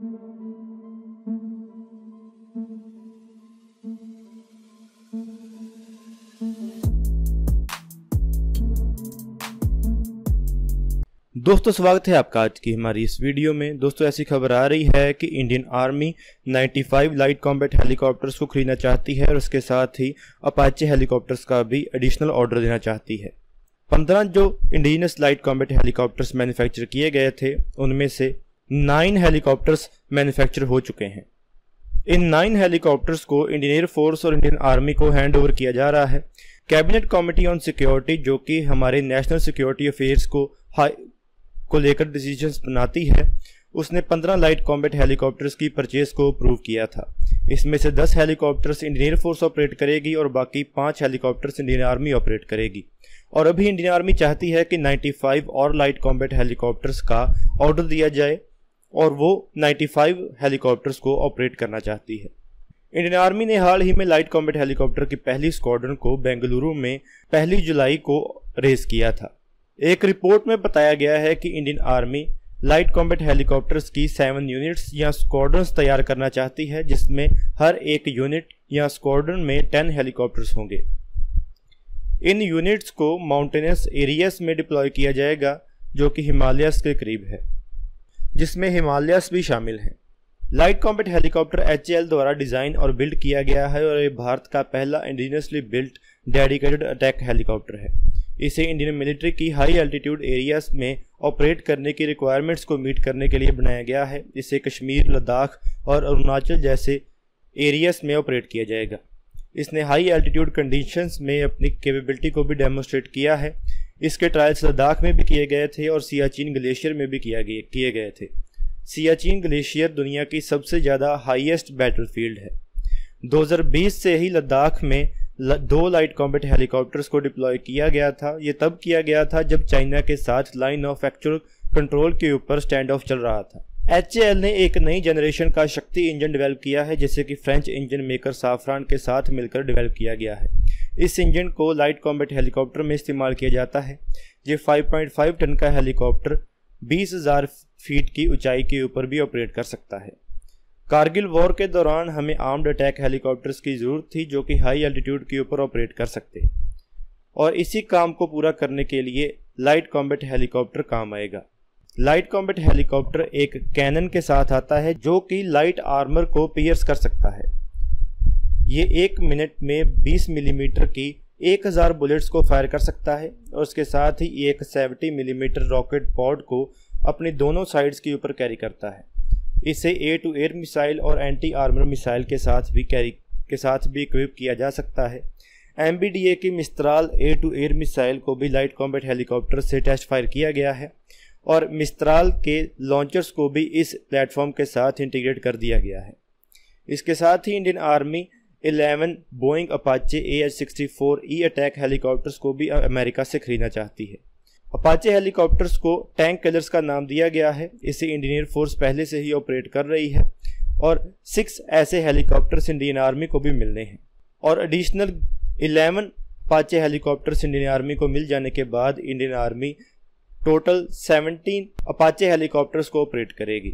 दोस्तों स्वागत है आपका आज की हमारी इस वीडियो में। दोस्तों ऐसी खबर आ रही है कि Indian army 95 light combat helicopters को खरीदना चाहती है और उसके साथ ही अपाचे हेलीकॉप्टर्स का भी एडिशनल ऑर्डर देना चाहती है। 15 जो indigenous light combat helicopters manufacture किए गए थे उनमें से 9 हेलीकॉप्टर्स मैन्युफैक्चर हो चुके हैं। इन 9 हेलीकॉप्टर्स को इंडियन एयरफोर्स और इंडियन आर्मी को हैंड ओवर किया जा रहा है। कैबिनेट कमेटी ऑन सिक्योरिटी जो कि हमारे नेशनल सिक्योरिटी अफेयर्स को लेकर डिसीजंस बनाती है, उसने 15 लाइट कॉम्बैट हेलीकॉप्टर्स की परचेज को अप्रूव किया था। इसमें से 10 हेलीकॉप्टर्स इंडियन एयरफोर्स ऑपरेट करेगी और बाकी 5 हेलीकॉप्टर्स इंडियन आर्मी ऑपरेट करेगी। और अभी इंडियन आर्मी चाहती है कि 95 और लाइट कॉम्बैट हेलीकॉप्टर्स का ऑर्डर दिया जाए और वो 95 हेलीकॉप्टर्स को ऑपरेट करना चाहती है। इंडियन आर्मी ने हाल ही में लाइट कॉम्बैट हेलीकॉप्टर की पहली स्क्वाड्रन को बेंगलुरु में 1 जुलाई को रेस किया था। एक रिपोर्ट में बताया गया है कि Indian army light combat helicopters की 7 यूनिट्स या स्क्वाड्रन्स तैयार करना चाहती है, जिसमें हर एक यूनिट या स्क्वाड्रन में 10 हेलीकॉप्टर्स होंगे। इन यूनिट्स को माउंटेनस एरियाज में डिप्लॉय किया जाएगा जो कि हिमालयस के करीब है, जिसमें हिमालयस भी शामिल हैं। लाइट कॉम्बैट हेलीकॉप्टर HAL द्वारा डिजाइन और बिल्ड किया गया है और ये भारत का पहला indigenously built dedicated attack helicopter है। इसे इंडियन मिलिट्री की हाई एल्टीट्यूड एरियाज में ऑपरेट करने की रिक्वायरमेंट्स को मीट करने के लिए बनाया गया है। इसे कश्मीर, लद्दाख और अरुणाचल जैसे एरियाज में ऑपरेट किया जाएगा। इसने हाई एल्टीट्यूड कंडीशंस में अपनी कैपेबिलिटी को भी डेमोस्ट्रेट किया है। इसके ट्रायल्स लद्दाख में भी किए गए थे और सियाचिन ग्लेशियर में भी किए गए थे। सियाचिन ग्लेशियर दुनिया की सबसे ज़्यादा हाईएस्ट बैटलफील्ड है। 2020 से ही लद्दाख में 2 लाइट कॉम्बैट हेलीकॉप्टर्स को डिप्लॉय किया गया था। ये तब किया गया था जब चाइना के साथ लाइन ऑफ एक्चुअल कंट्रोल के ऊपर स्टैंड ऑफ चल रहा था। HAL ने एक नई जनरेशन का शक्ति इंजन डेवलप किया है, जिसे कि फ्रेंच इंजन मेकर साफरान के साथ मिलकर डेवलप किया गया है। इस इंजन को लाइट कॉम्बैट हेलीकॉप्टर में इस्तेमाल किया जाता है। ये 5.5 टन का हेलीकॉप्टर 20,000 फीट की ऊंचाई के ऊपर भी ऑपरेट कर सकता है। कारगिल वॉर के दौरान हमें आर्म्ड अटैक हेलीकॉप्टर्स की ज़रूरत थी जो कि हाई एल्टीट्यूड के ऊपर ऑपरेट कर सकते हैं, और इसी काम को पूरा करने के लिए लाइट कॉम्बैट हेलीकॉप्टर काम आएगा। लाइट कॉम्बैट हेलीकॉप्टर एक कैनन के साथ आता है जो कि लाइट आर्मर को पियर्स कर सकता है। ये 1 मिनट में 20 मिलीमीटर की 1000 बुलेट्स को फायर कर सकता है और उसके साथ ही एक 70 मिलीमीटर रॉकेट पॉड को अपने दोनों साइड्स के ऊपर कैरी करता है। इसे एयर टू एयर मिसाइल और एंटी आर्मर मिसाइल के साथ भी इक्विप किया जा सकता है। MBDA की Mistral air to air missile को भी लाइट कॉम्बैट हेलीकॉप्टर से टेस्ट फायर किया गया है और मिस्त्राल के लॉन्चर्स को भी इस प्लेटफॉर्म के साथ इंटीग्रेट कर दिया गया है। इसके साथ ही Indian army 11 Boeing Apache AH-64E attack helicopters को भी अमेरिका से खरीदना चाहती है। अपाचे हेलीकॉप्टर्स को टैंक किलर्स का नाम दिया गया है। इसे इंडियन एयरफोर्स पहले से ही ऑपरेट कर रही है और 6 ऐसे हेलीकॉप्टर्स इंडियन आर्मी को भी मिलने हैं और additional 11 Apache helicopters Indian army को मिल जाने के बाद Indian army total 17 Apache helicopters को ऑपरेट करेगी।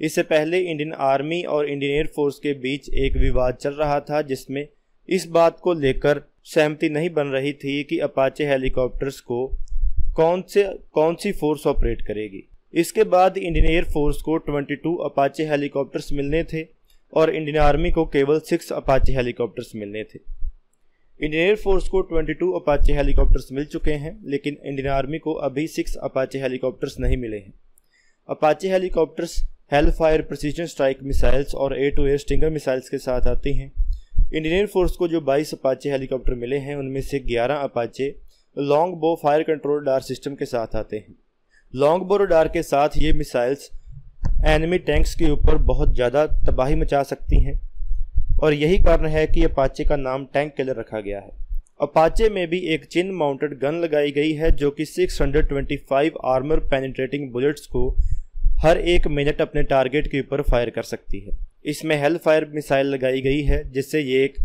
इससे पहले इंडियन आर्मी और इंडियन एयरफोर्स के बीच एक विवाद चल रहा था, जिसमें इस बात को लेकर सहमति नहीं बन रही थी कि अपाचे हेलीकॉप्टर्स को कौन सी फोर्स ऑपरेट करेगी। इसके बाद इंडियन एयरफोर्स को 22 अपाचे हेलीकॉप्टर्स मिलने थे और इंडियन आर्मी को केवल 6 अपाचे हेलीकॉप्टर्स मिलने थे। इंडियन एयरफोर्स को 22 अपाचे हेलीकॉप्टर्स मिल चुके हैं, लेकिन इंडियन आर्मी को अभी 6 अपाचे हेलीकॉप्टर्स नहीं मिले हैं। Apache helicopters Hellfire precision strike missiles और air to air Stinger missiles के साथ आती हैं। इंडियन एयरफोर्स को जो 22 अपाचे हेलीकॉप्टर मिले हैं उनमें से 11 अपाचे लॉन्ग बो फायर कंट्रोल रडार सिस्टम के साथ आते हैं। लॉन्ग बो रडार के साथ ये मिसाइल्स एनिमी टैंक्स के ऊपर बहुत ज़्यादा तबाही मचा सकती हैं और यही कारण है कि अपाचे का नाम टैंक किलर रखा गया है। अपाचे में भी एक चिन माउंटेड गन लगाई गई है जो कि 625 आर्मर पेनिट्रेटिंग बुलेट्स को हर 1 मिनट अपने टारगेट के ऊपर फायर कर सकती है। इसमें हेल फायर मिसाइल लगाई गई है जिससे ये एक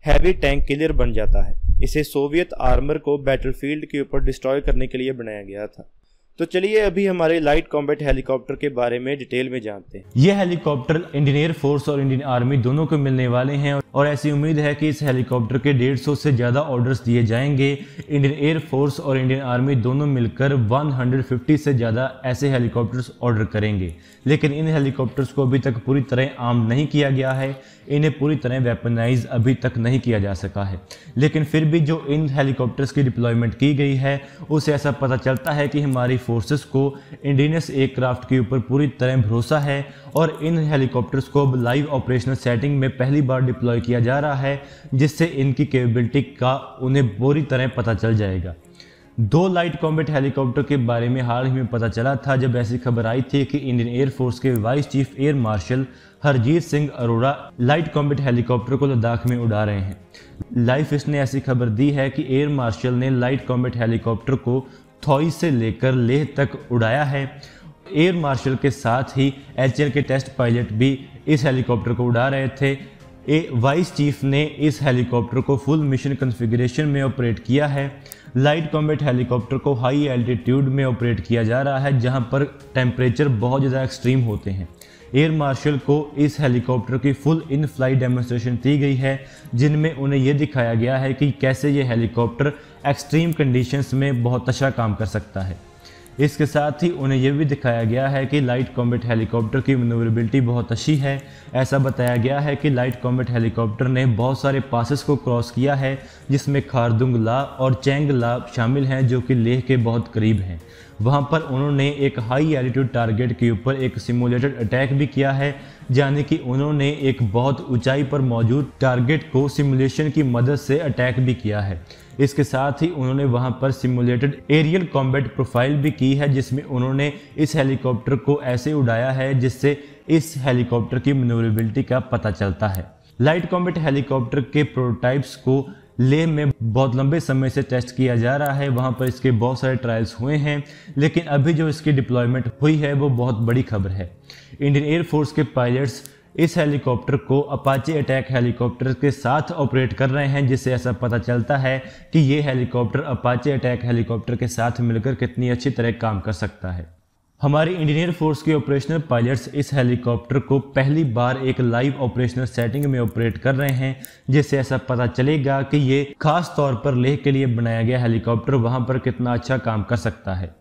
हैवी टैंक किलर बन जाता है। इसे सोवियत आर्मर को बैटलफील्ड के ऊपर डिस्ट्रॉय करने के लिए बनाया गया था। तो चलिए अभी हमारे लाइट कॉम्बैट हेलीकॉप्टर के बारे में डिटेल में जानते हैं। ये हेलीकॉप्टर इंडियन एयर फोर्स और इंडियन आर्मी दोनों को मिलने वाले हैं और ऐसी उम्मीद है कि इस हेलीकॉप्टर के 150 से ज़्यादा ऑर्डर्स दिए जाएंगे। इंडियन एयर फोर्स और इंडियन आर्मी दोनों मिलकर 150 से ज़्यादा ऐसे हेलीकॉप्टर्स ऑर्डर करेंगे, लेकिन इन हेलीकॉप्टर्स को अभी तक पूरी तरह आर्म नहीं किया गया है, इन्हें पूरी तरह वेपनाइज अभी तक नहीं किया जा सका है। लेकिन फिर भी जो इन हेलीकॉप्टर्स की डिप्लॉयमेंट की गई है उससे ऐसा पता चलता है कि हमारी फोर्सेस को इंडिजिनस एयरक्राफ्ट के ऊपर पूरी तरह भरोसा है और इन हेलीकॉप्टर्स को अब लाइव ऑपरेशनल सेटिंग में पहली बार डिप्लॉय किया जा रहा है, जिससे इनकी कैपेबिलिटी का उन्हें पूरी तरह पता चल जाएगा। 2 लाइट कॉम्बैट हेलीकॉप्टर के बारे में हाल ही में पता चला था जब ऐसी खबर आई थी कि इंडियन एयर फोर्स के vice chief air marshal Harjeet Singh Arora light combat helicopter को लद्दाख में उड़ा रहे हैं। लाइफ ने ऐसी खबर दी है कि एयर मार्शल ने लाइट कॉम्बैट हेलीकॉप्टर को थॉई से लेकर लेह तक उड़ाया है। एयर मार्शल के साथ ही HAL के टेस्ट पायलट भी इस हेलीकॉप्टर को उड़ा रहे थे। वाइस चीफ ने इस हेलीकॉप्टर को फुल मिशन कॉन्फ़िगरेशन में ऑपरेट किया है। लाइट कॉम्बैट हेलीकॉप्टर को हाई एल्टीट्यूड में ऑपरेट किया जा रहा है जहां पर टेम्परेचर बहुत ज़्यादा एक्सट्रीम होते हैं। एयर मार्शल को इस हेलीकॉप्टर की फुल इन फ्लाइट डेमोन्स्ट्रेशन दी गई है, जिनमें उन्हें यह दिखाया गया है कि कैसे ये हेलीकॉप्टर एक्सट्रीम कंडीशंस में बहुत अच्छा काम कर सकता है। इसके साथ ही उन्हें यह भी दिखाया गया है कि लाइट कॉम्बैट हेलीकॉप्टर की मैन्यूवरेबिलिटी बहुत अच्छी है। ऐसा बताया गया है कि लाइट कॉम्बैट हेलीकॉप्टर ने बहुत सारे पासेस को क्रॉस किया है, जिसमें खारदुंग ला और चेंग ला शामिल हैं जो कि लेह के बहुत करीब हैं। वहां पर उन्होंने एक हाई एल्टीट्यूड टारगेट के ऊपर एक सिमुलेटेड अटैक भी किया है, यानी कि उन्होंने एक बहुत ऊंचाई पर मौजूद टारगेट को सिमुलेशन की मदद से अटैक भी किया है। इसके साथ ही उन्होंने वहां पर सिमुलेटेड एरियल कॉम्बैट प्रोफाइल भी की है, जिसमें उन्होंने इस हेलीकॉप्टर को ऐसे उड़ाया है जिससे इस हेलीकॉप्टर की मैन्यूवरेबिलिटी का पता चलता है। लाइट कॉम्बैट हेलीकॉप्टर के प्रोटोटाइप्स को लेह में बहुत लंबे समय से टेस्ट किया जा रहा है, वहां पर इसके बहुत सारे ट्रायल्स हुए हैं, लेकिन अभी जो इसकी डिप्लॉयमेंट हुई है वो बहुत बड़ी खबर है। इंडियन एयर फोर्स के पायलट्स इस हेलीकॉप्टर को अपाचे अटैक हेलीकॉप्टर के साथ ऑपरेट कर रहे हैं, जिससे ऐसा पता चलता है कि ये हेलीकॉप्टर अपाचे अटैक हेलीकॉप्टर के साथ मिलकर कितनी अच्छी तरह काम कर सकता है। हमारी इंडियन एयर फोर्स के ऑपरेशनल पायलट्स इस हेलीकॉप्टर को पहली बार एक लाइव ऑपरेशनल सेटिंग में ऑपरेट कर रहे हैं, जिससे ऐसा पता चलेगा कि ये खास तौर पर लेह के लिए बनाया गया हेलीकॉप्टर वहां पर कितना अच्छा काम कर सकता है।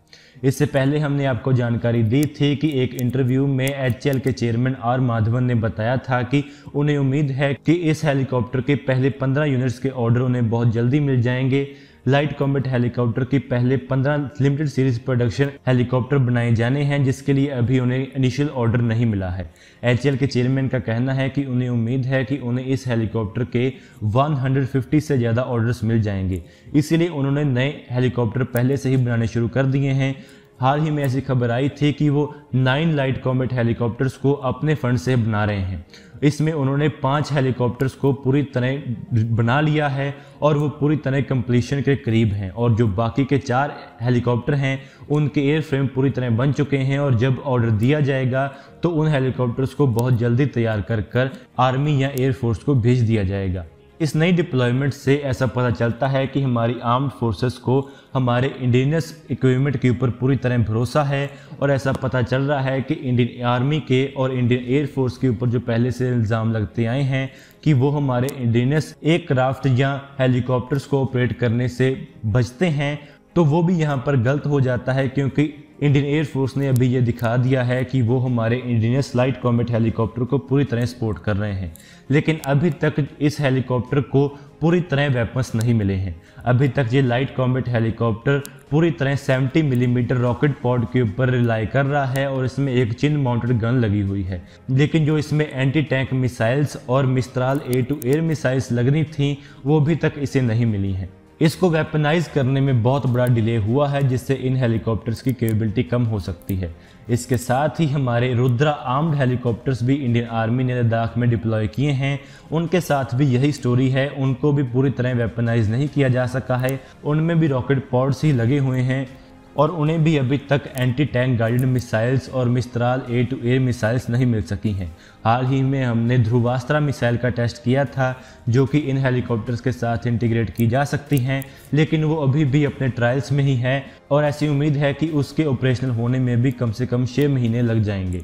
इससे पहले हमने आपको जानकारी दी थी कि एक इंटरव्यू में HAL के चेयरमैन R माधवन ने बताया था कि उन्हें उम्मीद है कि इस हेलीकॉप्टर के पहले 15 यूनिट्स के ऑर्डर उन्हें बहुत जल्दी मिल जाएंगे। लाइट कॉम्बैट हेलीकॉप्टर की पहले 15 लिमिटेड सीरीज प्रोडक्शन हेलीकॉप्टर बनाए जाने हैं, जिसके लिए अभी उन्हें इनिशियल ऑर्डर नहीं मिला है। HAL के चेयरमैन का कहना है कि उन्हें उम्मीद है कि उन्हें इस हेलीकॉप्टर के 150 से ज़्यादा ऑर्डर्स मिल जाएंगे, इसीलिए उन्होंने नए हेलीकॉप्टर पहले से ही बनाने शुरू कर दिए हैं। हाल ही में ऐसी खबर आई थी कि वो 9 लाइट कॉम्बैट हेलीकॉप्टर्स को अपने फंड से बना रहे हैं। इसमें उन्होंने 5 हेलीकॉप्टर्स को पूरी तरह बना लिया है और वो पूरी तरह कंप्लीशन के करीब हैं, और जो बाकी के 4 हेलीकॉप्टर हैं उनके एयर फ्रेम पूरी तरह बन चुके हैं, और जब ऑर्डर दिया जाएगा तो उन हेलीकॉप्टर्स को बहुत जल्दी तैयार कर आर्मी या एयर फोर्स को भेज दिया जाएगा। इस नई डिप्लॉयमेंट से ऐसा पता चलता है कि हमारी आर्म्ड फोर्सेस को हमारे इंडिजिनस इक्विपमेंट के ऊपर पूरी तरह भरोसा है, और ऐसा पता चल रहा है कि इंडियन आर्मी के और इंडियन एयर फोर्स के ऊपर जो पहले से इल्ज़ाम लगते आए हैं कि वो हमारे इंडिजिनस एयरक्राफ्ट या हेलीकॉप्टर्स को ऑपरेट करने से बचते हैं, तो वो भी यहाँ पर गलत हो जाता है, क्योंकि इंडियन एयर फोर्स ने अभी ये दिखा दिया है कि वो हमारे इंडिजिनस लाइट कॉम्बैट हेलीकॉप्टर को पूरी तरह सपोर्ट कर रहे हैं। लेकिन अभी तक इस हेलीकॉप्टर को पूरी तरह वेपन्स नहीं मिले हैं। अभी तक ये लाइट कॉम्बैट हेलीकॉप्टर पूरी तरह 70 मिलीमीटर रॉकेट पॉड के ऊपर रिलाई कर रहा है, और इसमें एक चिन माउंटेड गन लगी हुई है। लेकिन जो इसमें एंटी टैंक मिसाइल्स और मिस्त्राल A2 एयर मिसाइल्स लगनी थी वो अभी तक इसे नहीं मिली हैं। इसको वेपनाइज करने में बहुत बड़ा डिले हुआ है, जिससे इन हेलीकॉप्टर्स की कैपेबिलिटी कम हो सकती है। इसके साथ ही हमारे रुद्रा आर्म्ड हेलीकॉप्टर्स भी इंडियन आर्मी ने लद्दाख में डिप्लॉय किए हैं। उनके साथ भी यही स्टोरी है, उनको भी पूरी तरह वेपनाइज नहीं किया जा सका है, उनमें भी रॉकेट पॉड्स ही लगे हुए हैं। और उन्हें भी अभी तक एंटी टैंक गाइडेड मिसाइल्स और Mistral air to air missiles नहीं मिल सकी हैं। हाल ही में हमने ध्रुवास्त्रा मिसाइल का टेस्ट किया था जो कि इन हेलीकॉप्टर्स के साथ इंटीग्रेट की जा सकती हैं, लेकिन वो अभी भी अपने ट्रायल्स में ही है और ऐसी उम्मीद है कि उसके ऑपरेशनल होने में भी कम से कम 6 महीने लग जाएंगे।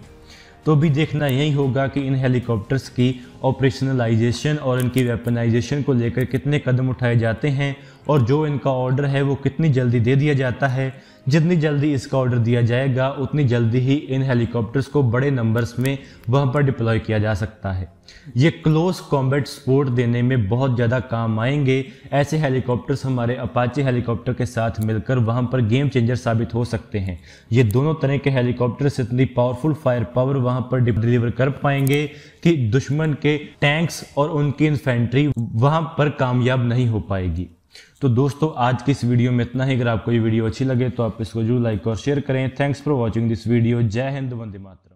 तो भी देखना यही होगा कि इन हेलीकॉप्टर्स की ऑपरेशनलाइजेशन और इनकी वेपनाइजेशन को लेकर कितने कदम उठाए जाते हैं और जो इनका ऑर्डर है वो कितनी जल्दी दे दिया जाता है। जितनी जल्दी इसका ऑर्डर दिया जाएगा उतनी जल्दी ही इन हेलीकॉप्टर्स को बड़े नंबर्स में वहाँ पर डिप्लॉय किया जा सकता है। ये क्लोज कॉम्बैट सपोर्ट देने में बहुत ज़्यादा काम आएंगे। ऐसे हेलीकॉप्टर्स हमारे अपाचे हेलीकॉप्टर के साथ मिलकर वहाँ पर गेम चेंजर साबित हो सकते हैं। ये दोनों तरह के हेलीकॉप्टर्स इतनी पावरफुल फायर पावर वहाँ पर डिलीवर कर पाएंगे कि दुश्मन के टैंक्स और उनकी इन्फेंट्री वहाँ पर कामयाब नहीं हो पाएगी। तो दोस्तों आज की इस वीडियो में इतना ही। अगर आपको ये वीडियो अच्छी लगे तो आप इसको जरूर लाइक और शेयर करें। Thanks for watching this video. जय हिंद, वंदे मातरम।